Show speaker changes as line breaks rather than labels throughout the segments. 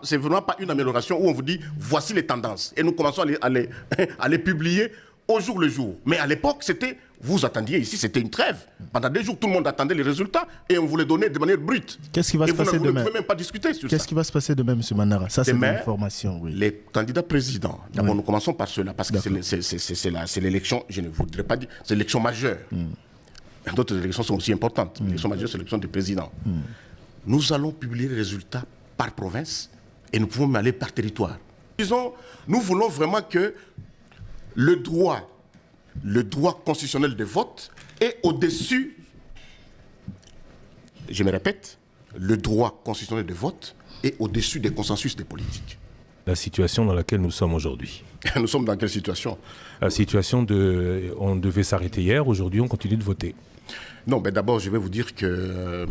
c'est vraiment pas une amélioration où on vous dit voici les tendances et nous commençons à les publier au jour le jour. Mais à l'époque, vous attendiez ici, c'était une trêve. Pendant 2 jours, tout le monde attendait les résultats et on vous les donnait de manière brute.
Qu'est-ce qui va se passer demain?
Vous ne pouvez même pas discuter sur ça.
Qu'est-ce qui va se passer demain, M. Manara? Ça, c'est une information. Oui.
Les candidats présidents, d'abord, nous commençons par ceux-là, parce que c'est l'élection, je ne voudrais pas dire, c'est l'élection majeure. D'autres élections sont aussi importantes. L'élection majeure, c'est l'élection du président. Nous allons publier les résultats par province et nous pouvons même aller par territoire. Disons, nous voulons vraiment que le droit constitutionnel de vote est au-dessus, je me répète, le droit constitutionnel de vote est au-dessus des consensus des politiques.
La situation dans laquelle nous sommes aujourd'hui.
Nous sommes dans quelle situation?
La situation on devait s'arrêter hier, aujourd'hui on continue de voter.
Non, mais d'abord je vais vous dire que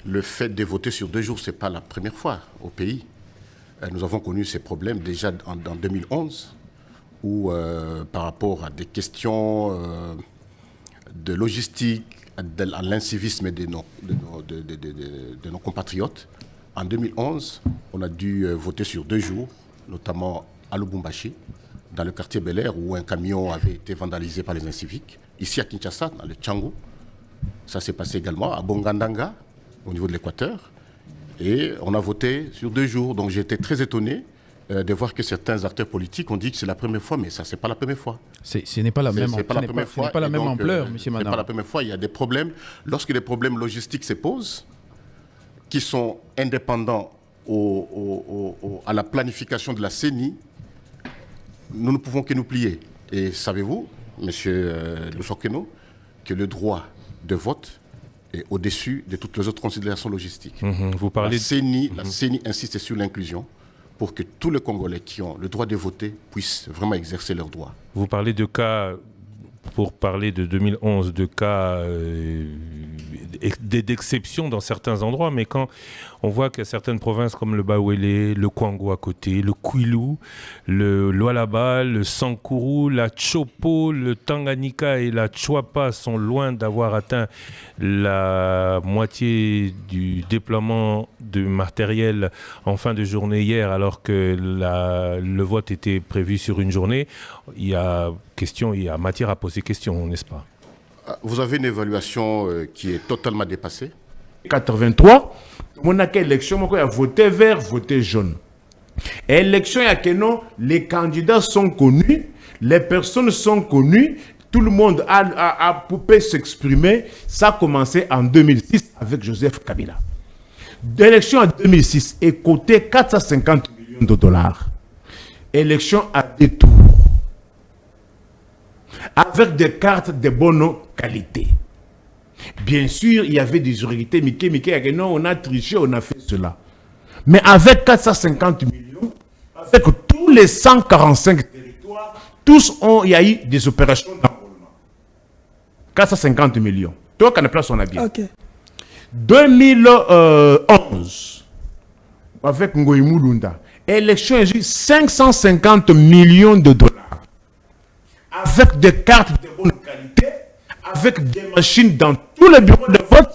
le fait de voter sur 2 jours, ce n'est pas la première fois au pays. Nous avons connu ces problèmes déjà en 2011, où par rapport à des questions de logistique, à l'incivisme de nos compatriotes, en 2011, on a dû voter sur 2 jours, notamment à Lubumbashi, dans le quartier Bel Air, où un camion avait été vandalisé par les inciviques. Ici à Kinshasa, dans le Tchango, ça s'est passé également à Bongandanga, au niveau de l'Équateur. Et on a voté sur 2 jours. Donc j'ai été très étonné de voir que certains acteurs politiques ont dit que c'est la première fois, mais ça, c'est pas la première fois.
Ce n'est pas la même ampleur, M. Manara.
Ce n'est pas la première fois. Il y a des problèmes. Lorsque des problèmes logistiques se posent, qui sont indépendants à la planification de la CENI, nous ne pouvons que nous plier. Et savez-vous, M. Lusokeno, que le droit de vote est au-dessus de toutes les autres considérations logistiques.
Vous parlez
la CENI insiste sur l'inclusion pour que tous les Congolais qui ont le droit de voter puissent vraiment exercer leurs droits.
Vous parlez de cas, pour parler de 2011, de cas d'exception dans certains endroits, mais quand on voit qu'il y a certaines provinces comme le Bawele, le Kwango à côté, le Kwilu, le Lualaba, le Sankuru, la Chopo, le Tanganyika et la Chwapa sont loin d'avoir atteint la moitié du déploiement de matériel en fin de journée hier, alors que le vote était prévu sur une journée. Il y a matière à poser question, n'est-ce pas?
Vous avez une évaluation qui est totalement dépassée.
83, on a quelle élection, on a voté vert, voté jaune. Élection, il y a que non, les candidats sont connus, les personnes sont connues, tout le monde a pu s'exprimer. Ça a commencé en 2006 avec Joseph Kabila. L'élection en 2006 est cotée 450 millions de dollars. Élection à 2 tours. Avec des cartes de bonne qualité. Bien sûr, il y avait des irrégularités. Non, on a triché, on a fait cela. Mais avec 450 millions, avec tous les 145 territoires, il y a eu des opérations d'enrôlement. 450 millions. Toi, qu'on a place, on a bien.
Okay.
2011, avec Ngoï Mulunda, élection, il y a eu 550 millions de dollars. Avec des cartes de bonne qualité, avec des machines dans tous les bureaux de vote,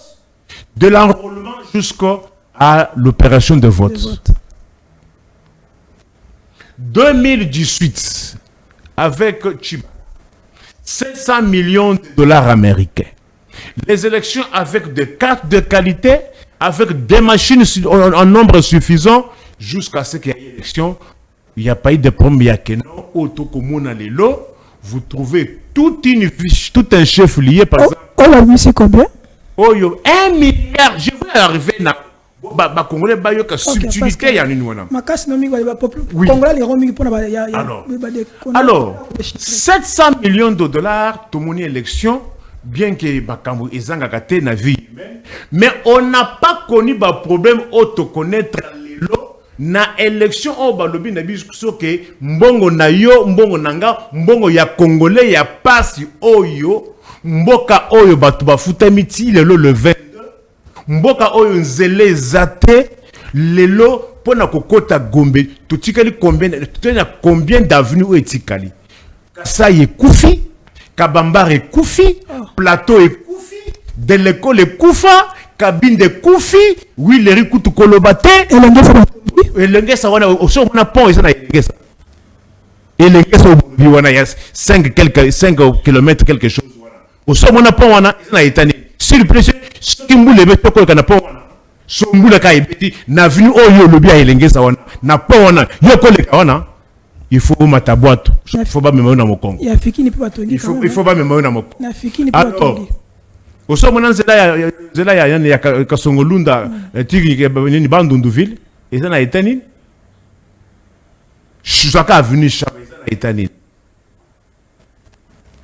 de l'enrôlement jusqu'à l'opération de vote. 2018, avec Chiba, 500 millions de dollars américains. Les élections avec des cartes de qualité, avec des machines en nombre suffisant, jusqu'à ce qu'il y ait une élection. Il n'y a pas eu de problème, il y a que non, autocommune les lots. Vous trouvez toute une fiche, tout un chef lié par exemple.
On a vu c'est combien?
Oh yo, 1 milliard. Je vais arriver na. Congolais bayo ka subtilité ya nini wana.
Makasi no mi ba peuple Congolais les romi pour na ya.
Alors 700 millions de dollars to moni élection, bien que bakambo ezanga kate na vie humaine, mais on n'a pas connu ba problème auto connaître les lots. Na élection au balobi na biso ke mbongo na yo mbongo nanga mbongo ya congolais ya pasi oyo mboka oyo batu bafuta miti lelo le 22 mboka oyo nzele zate lelo pona kokota Gombe totikali combien d'avenues etikali Kasai ekufi Kabambare ekufi Plateau ekufi de l'école ekufa cabine de Koufi, oui, les Rikutu Kolobate, et l'Engesa, on a pont, et ça, et l'Engesa, il y a 5 km, quelque chose. Au sommet, on a pont, on a étané. Si le président, ce qui m'a dit, on a pont, so mbula ka ibeti na venu oyo lobi a elengesa wana na pona yo koleka wana il faut matabwato il faut pas même na mokongo
ya fikini pe batongi
il faut pas même na mokongo
na fikini pe batongi
oso mona zela ya kasongolunda tiki ni bandunduville et ça na etani chaka avenue chaka na etani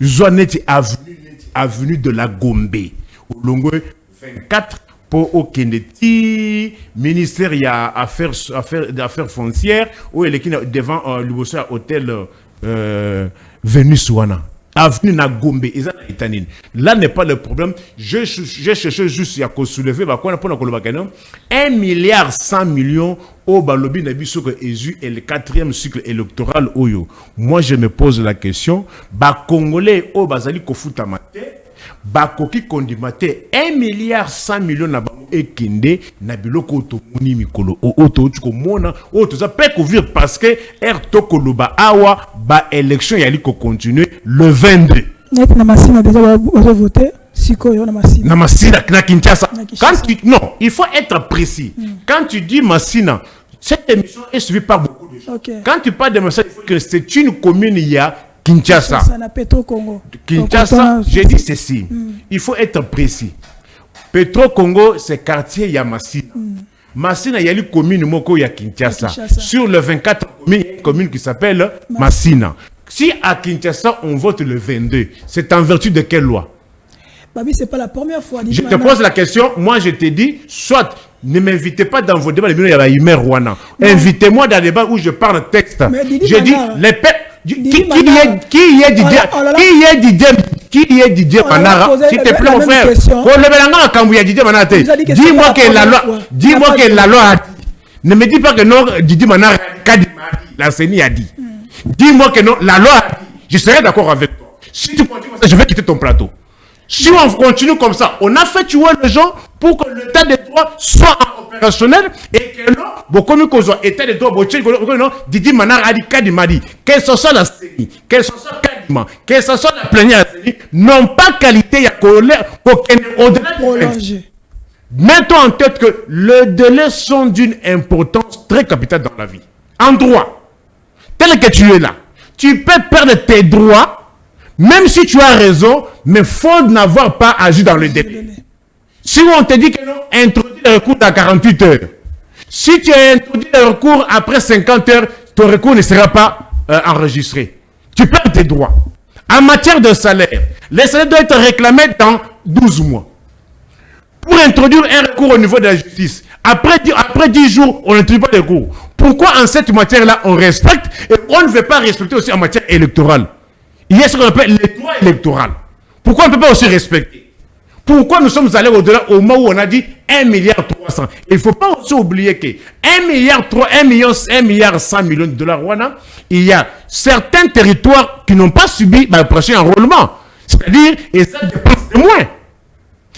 zoneti avenue de la Gombe au longo 24 pour aucun ministère il y a affaires foncières où il est devant le hôtel Venus Wana avenue na Gombe là n'est pas le problème. J'ai cherché juste à soulever 1,1 milliard 100 millions au balobi na biso que Jésus est le 4e cycle électoral oyo. Moi je me pose la question ba congolais au bazali kofuta mate bakoki kondimate 1 milliard 100 millions na bango ekende na biloko to moni mikolo oto tuko mona oto za pe couvrir parce que tokoloba awa ba élection yali ko continuer le 22
net na masina déjà va voter sikoyo na masina
na Kinshasa. Quand tu non il faut être précis quand tu dis Masina cette émission est suivie par beaucoup de gens. Quand tu parles de Masina il faut que c'est une commune il y a Kinshasa. Kinshasa, j'ai dit ceci. Il faut être précis. Petro Congo, c'est quartier Yamasina. Masina, il y a une commune moko ya Kinshasa. Sur le 24 commune qui s'appelle Masina. Si à Kinshasa, on vote le 22, c'est en vertu de quelle loi?
Babi, c'est pas la première fois.
Je te pose la question. Moi, je te dis, soit ne m'invitez pas dans vos débats. Invitez-moi dans des débats où je parle texte. Je dis, les peuples. Qui est Didier Manara? S'il te plaît, mon frère. Dis-moi que la loi a dit. Ne me dis pas que non, Didier Manara la CENI a dit. Dis-moi que non, la loi a dit. Je serai d'accord avec toi. Si tu continues comme ça, je vais quitter ton plateau. Si on continue comme ça, on a fait tuer les gens pour que l'état de droit soit opérationnel et que non, beaucoup de choses, état de droit, Didi Manar a dit Kadimadi, que ce soit la CENI, que ce soit Kadima, que ce soit la plénière, n'ont pas qualité à colère au-delà du Mettons en tête que les délais sont d'une importance très capitale dans la vie. En droit, tel que tu es là, tu peux perdre tes droits. Même si tu as raison, mais faut n'avoir pas agi dans le délai. Si on te dit que non, introduis le recours dans 48 heures. Si tu as introduit le recours après 50 heures, ton recours ne sera pas enregistré. Tu perds tes droits. En matière de salaire, les salaires doivent être réclamés dans 12 mois. Pour introduire un recours au niveau de la justice, après 10 jours, on n'introduit pas le recours. Pourquoi en cette matière-là, on respecte et on ne veut pas respecter aussi en matière électorale? Il y a ce qu'on appelle les droits électoraux. Pourquoi on ne peut pas aussi respecter? Pourquoi nous sommes allés au-delà au moment où on a dit 1,3 milliard? Il ne faut pas aussi oublier que 1,1 milliard 100 millions de dollars, il y a certains territoires qui n'ont pas subi le prochain enrôlement. C'est-à-dire, et ça dépense de moins.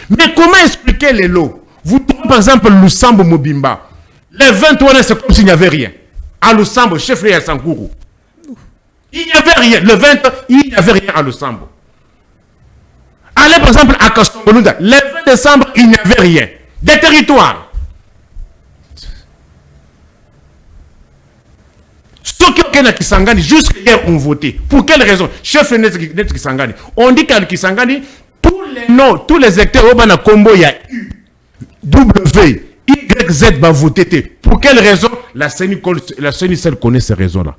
Mais comment expliquer les lots? Vous trouvez par exemple Lusambo Mobimba. Les 21, c'est comme s'il n'y avait rien. À Lusambo, chef-lieu à Sankourou. Il n'y avait rien. Le 20, il n'y avait rien à Lusambo. Allez par exemple à Kasongolunda. Le 20 décembre, il n'y avait rien. Des territoires. Ceux qui ont Kisangani, jusqu'hier, ont voté. Pour quelle raison? Chef Net Kisangani. On dit qu'à Kisangani, tous les noms, tous les acteurs au Bana Combo, il y a U, W, YZ va voter. Pour quelle raison? La CENI seule connaît ces raisons-là.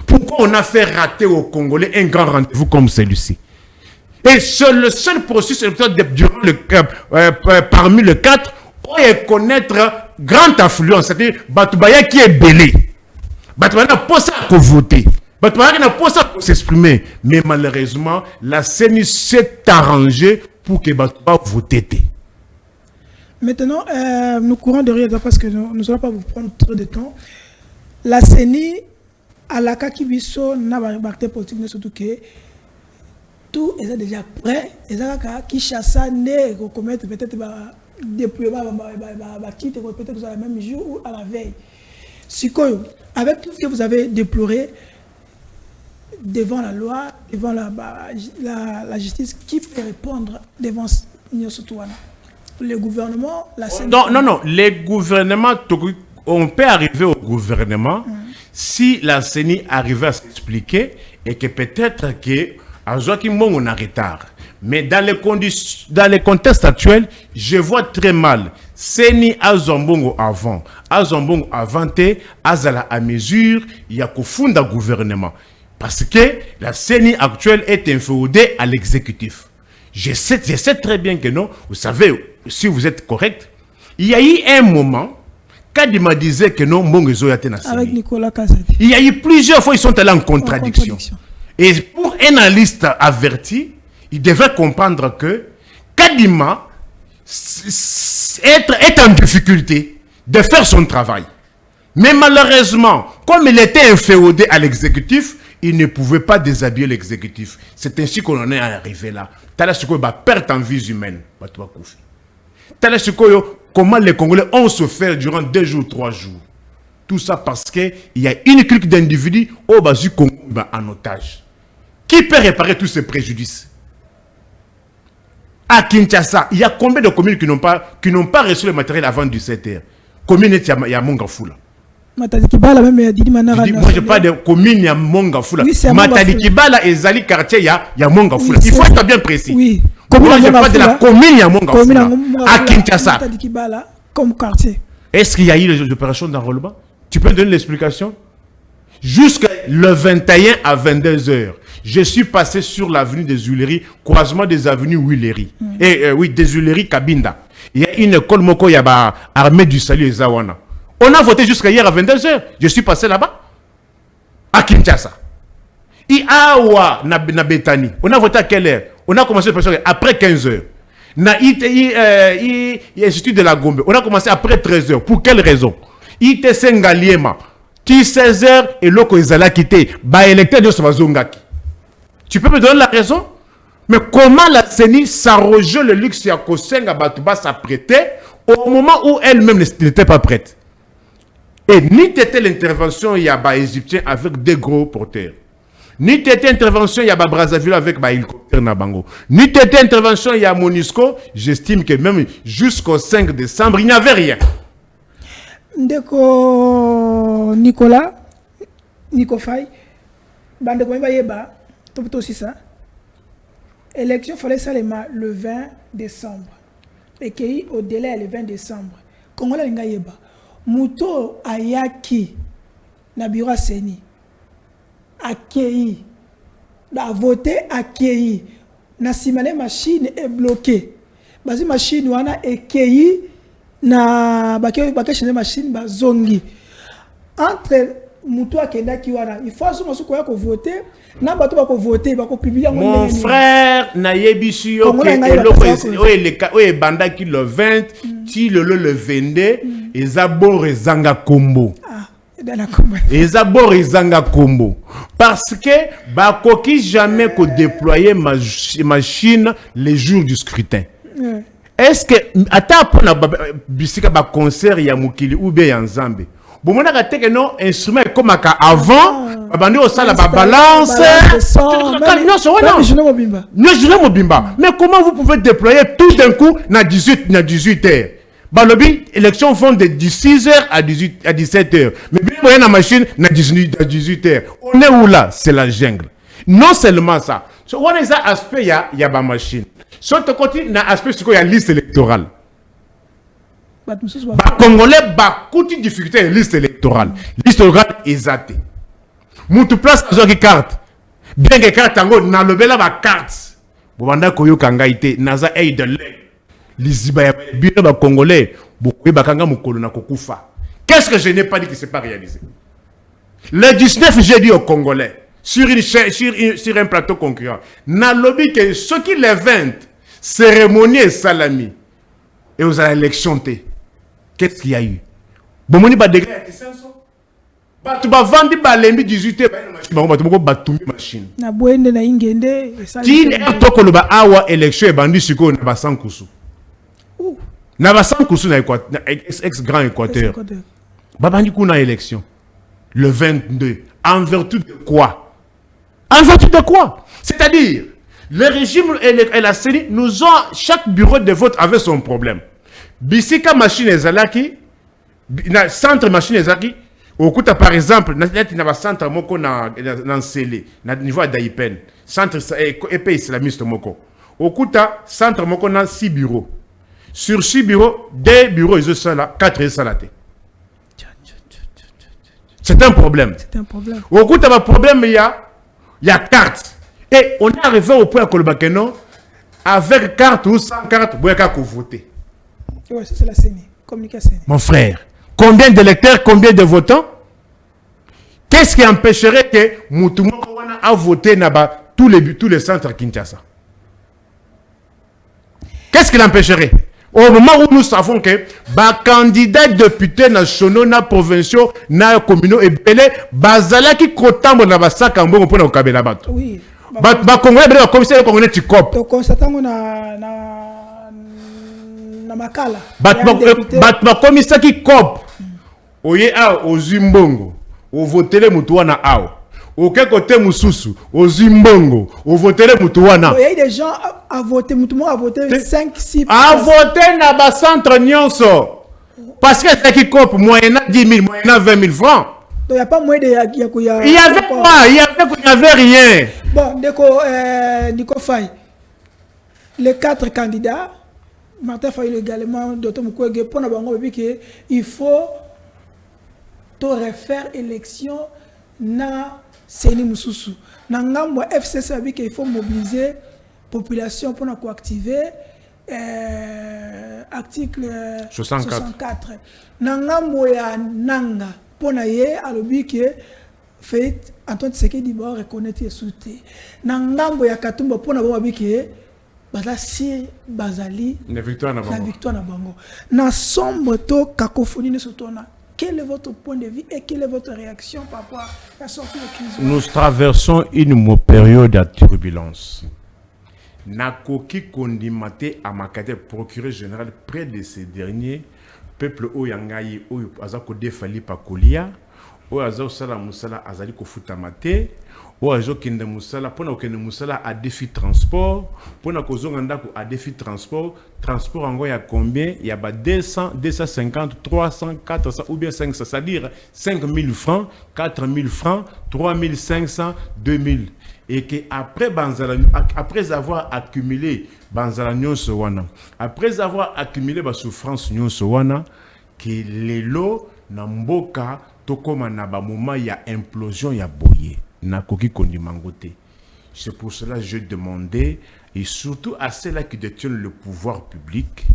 Pourquoi on a fait rater aux Congolais un grand rendez-vous comme celui-ci? Et c'est le seul processus parmi le 4 pour connaître grande affluence, c'est-à-dire Batubaya qui est belé. Batubaya n'a pas ça pour voter. Batubaya n'a pas ça pour s'exprimer. Mais malheureusement, la CENI s'est arrangée pour que Batubaya vote.
Maintenant, nous courons derrière parce que nous n'allons pas vous prendre trop de temps. La CENI, à la Kakibiso, n'a pas de politique, surtout que tout est déjà prêt. Et ça, qui chasse ne commettre peut-être déploiement quitte peut-être vous avez le même jour ou à la veille. Avec tout ce que vous avez déploré devant la loi, devant la justice, qui peut répondre devant le gouvernement, la CENI?
Non, les gouvernements, on peut arriver au gouvernement si la CENI arrivait à s'expliquer et que peut-être que on a retard. Mais dans les contextes actuels, je vois très mal. CENI a Zombongo avant. A Zombongo avant, Azala à mesure, il y a qu'au fond d'un gouvernement. Parce que la CENI actuelle est inféodée à l'exécutif. Je sais très bien que non. Vous savez, si vous êtes correct, il y a eu un moment, Kadima disait que non, Mbongezo yate na CENI.
Avec Nicolas Kazadi.
Il y a eu plusieurs fois, ils sont allés en contradiction. Et pour un analyste averti, il devrait comprendre que Kadima est en difficulté de faire son travail. Mais malheureusement, comme il était inféodé à l'exécutif, il ne pouvait pas déshabiller l'exécutif. C'est ainsi qu'on en est arrivé là. Perte en vie humaine. Comment les Congolais ont souffert durant 2 jours, 3 jours. Tout ça parce qu'il y a une clique d'individus au bas du Congo en otage. Qui peut réparer tous ces préjudices? À Kinshasa, il y a combien de communes qui n'ont pas reçu le matériel avant 17h? Commune il y a Mongafula. Moi je parle de commune il y a Mongafula. Matadikibala et Zali quartier il y a Mongafula. Il faut être bien précis.
Oui.
Moi je parle de la commune il y a Mongafula. À Kinshasa.
Comme quartier.
Est-ce qu'il y a eu les opérations d'enrôlement? Tu peux me donner l'explication? Jusqu'à le 21 à 22h, je suis passé sur l'avenue des Huileries, croisement des avenues Huileries. Des Huileries Kabinda. Il y a une école Moko Yaba, armée du salut et Zawana. On a voté jusqu'à hier à 22h. Je suis passé là-bas. À Kinshasa. Awa na Betani. On a voté à quelle heure? On a commencé après 15h. Institut de la Gombe. On a commencé après 13h. Pour quelle raison? ITC Ngaliema. Qui 16h et l'oko Izala quitté. Ba électeur de Savazongaki. Tu peux me donner la raison? Mais comment la CENI s'arroge le luxe à Kosenga Batouba s'apprêtait au moment où elle-même n'était pas prête? Et ni t'était l'intervention il y a des Égyptiens avec des gros porteurs. Ni t'était intervention il y a Brazzaville avec des hélicoptères Nabango. Ni t'était intervention il y a Monusco. J'estime que même jusqu'au 5 décembre, il n'y avait rien.
Ndeko Nicolas, Nico Faye, Bandeko Mbayeba, tout aussi ça. Élection fallait seulement le 20 décembre. Et qu'il au délai le 20 décembre. Congolais Ngayeba. Muto ayaki na bureau CENI accueilli na voté accueilli na simane machine est bloquée basi machine wana accueilli na bakeshene machine bazongi entre muto akenda ki wana il faut asoma ko ya ko voter na bato ba ko voter ba ko publier
mon frère na yebisu yo ke eloko e banda ki le 20 ti le 22 ezabor ezanga kombo ezabor ezanga kombo parce que ba koki jamais ko déployer machine les jours du scrutin. Est-ce que ata pona bisika ba concert ya mukili ou bien ya nzambe bomona ka teke non instrument comme avant babandi au sala ba balance mais comment vous pouvez déployer tout d'un coup na 18 heures? Balobi élection font de 16h à 17h mais bien na machine na 18 heures. On est où là? C'est la jungle. Non seulement ça, on a ça aspect ya ba machine. Sur le côté na aspect il y a liste électorale. Congolais beaucoup difficulté liste électorale. Liste électorale exate. Mutu place azoki carte. Bien que carte tango na lobela ba carte. Bobanda koyo kangaite naza aide de l'aigle. Liziba ya bino ba congolais bokoyi bakanga mukolo na kokufa. Qu'est-ce que je n'ai pas dit que c'est pas réalisé? Le 19 j'ai dit aux Congolais sur un plateau concurrent. Na lobby que ce qui les 20 cérémonie et salami et aux élections té. Qu'est-ce qu'il y a eu? Bomoni ba degré ya kisenso. Batu ba vandi ba lembi 18 ba batu moko batumi machine.
Na boende na ingende
ti toko lo ba awa élection e bandi siko na ba sankusu. Nabasan Koussou ex-grand Équateur. Babandi Kouna élection. Le 22. En vertu de quoi? En vertu de quoi? C'est-à-dire, le régime et la CENI nous ont, chaque bureau de vote avait son problème. Bisika machine ezalaki, centre machine ezalaki, okuta par exemple, na centre moko na Nsele, na niveau d'Aipen, centre épée islamiste moko. Okuta centre moko na 6 bureaux. Sur 6 bureaux, 2 bureaux ils sont là, 4 ils sont là. C'est un problème.
C'est un problème.
Okuta ba problème il y a carte. Et on est arrivé au point que non, avec carte ou sans carte, vous pouvez voter.
Oui, c'est la CENI, communication.
Mon frère, combien d'électeurs, combien de votants? Qu'est-ce qui empêcherait que Moutouma a voté tous les centres Kinshasa? Qu'est-ce qui l'empêcherait? Au moment où nous savons que les candidats députés nationaux, provinciaux, communaux et belé, bazala qui kotambo na basaka mbongo pona okabela bato. Oui. Ba Congolais bele commissaire congolais tu cop.
To constatango na makala.
Ba commissaire qui cop. Oye a ozimbongo. O votele mutu wana ao. Auquel côté mususu, ozimbongo, o votele mutu wana.
Il y a des gens à voter, mutu a voté 5 6
à voter na ba centre nyonso. Parce que c'est qui cop moyennant 10 000, moyennant 20 000 francs.
Il n'y a pas moyen de...
Il y avait quoi? Il n'y avait rien.
Bon, Nico Faye, les 4 candidats, Martin Faye également, Dr. Mukwege, pour il faut refaire élection na Seni Moussoussou. Dans FCC, il faut mobiliser la population pour activer article 64. Dans ya Nanga, pour fait Antoine Tshisekedi ba reconnaître souté na ngambo ya Katumba pona ba biki bazali bazali
na victoire
na bango na sombre to cacophonie ne sotona. Quel est votre point de vue et quelle est votre réaction par rapport à la sortie de crise?
Nous traversons une période de turbulence. Nakoki kondimate à Makate, procureur général près de ces derniers peuple oyangayi oyo azako defali pakolia o azo sala musala azali ko futamate o azo kende musala pona okende musala a défi transport pona kozonga ndako a défi transport ango ya combien ya ba 200 250 300 400 ou bien 500, c'est-à-dire 5000 francs 4000 francs 3500 2000 et que après avoir accumulé banzala nyonso wana, après avoir accumulé ba souffrance nyonso wana, que les lots na mboka tokoma na ba moment ya implosion ya boye na koki kondimangote. C'est pour cela que je demandais, et surtout à ceux-là qui détiennent le pouvoir public,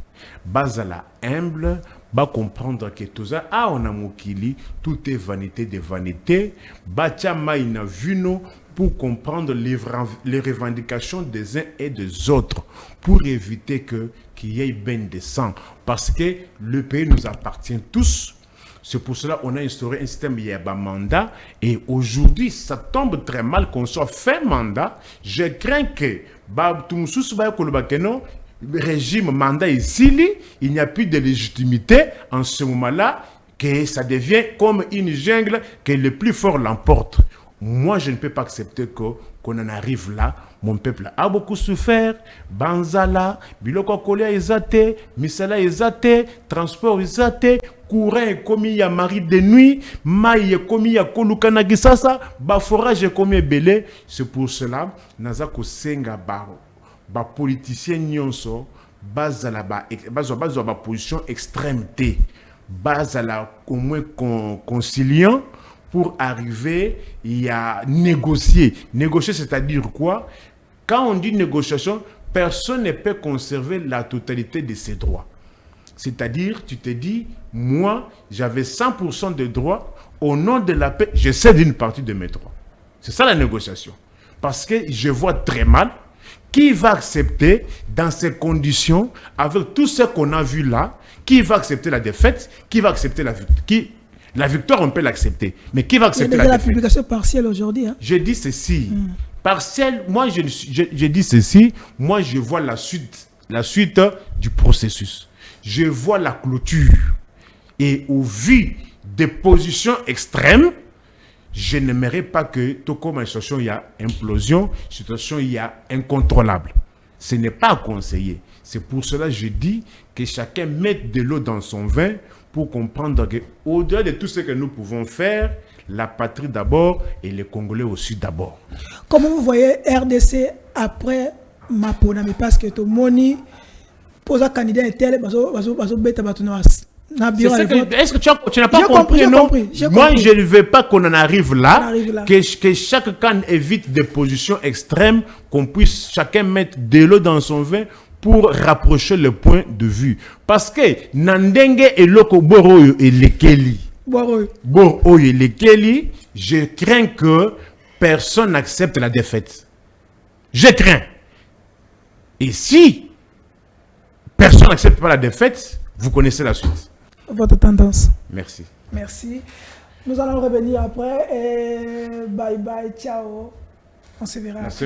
bazala humble, ba comprendre que tout ça, on a mokili, tout est vanité de vanité, batia maïna vuno, pour comprendre les revendications des uns et des autres, pour éviter qu'il y ait ben de sang. Parce que le pays nous appartient tous. C'est pour cela qu'on a instauré un système de mandat. Et aujourd'hui, ça tombe très mal qu'on soit fait mandat. Je crains que le régime mandat ici, il n'y a plus de légitimité en ce moment-là, que ça devient comme une jungle, que le plus fort l'emporte. Moi, je ne peux pas accepter qu'on en arrive là. Mon peuple a beaucoup souffert. Banzala, biloko kolia ezate, misala ezate, transport ezate, courant est commis à mari de nuit, maï est commis à kolukana gisasa, baforage est commis belé. C'est pour cela, nazako senga ba politicien nyonso, bazala ba position extrême T, bazala au moins conciliant. Pour arriver, il y a négocier. Négocier, c'est-à-dire quoi? Quand on dit négociation, personne ne peut conserver la totalité de ses droits. C'est-à-dire, tu te dis, moi, j'avais 100% de droits. Au nom de la paix, je cède une partie de mes droits. C'est ça la négociation. Parce que je vois très mal qui va accepter dans ces conditions, avec tout ce qu'on a vu là, qui va accepter la défaite, qui va accepter la victoire. La victoire, on peut l'accepter. Mais qui va accepter la défaite?
La publication partielle aujourd'hui. Hein?
Je dis ceci. Partielle, moi, je dis ceci. Moi, je vois la suite du processus. je vois la clôture. Et au vu des positions extrêmes, je n'aimerais pas que tout comme une situation, il y a implosion, situation, il y a incontrôlable. Ce n'est pas conseillé. C'est pour cela que je dis que chacun mette de l'eau dans son vin pour comprendre qu'au-delà de tout ce que nous pouvons faire, la patrie d'abord et les Congolais aussi d'abord.
Comment vous voyez RDC après Maponami? Parce que tout le monde pose un candidat et tel,
est-ce que tu n'as pas compris, non? Moi, je ne veux pas qu'on en arrive là, que chaque can évite des positions extrêmes, qu'on puisse chacun mettre de l'eau dans son vin pour rapprocher le point de vue. Parce que Nandenge et Loko Boroyo et Lekeli, je crains que personne n'accepte la défaite. Je crains. Et si personne n'accepte pas la défaite, vous connaissez la suite.
Votre tendance.
Merci.
Merci. Nous allons revenir après et bye bye, ciao. On se verra. Merci.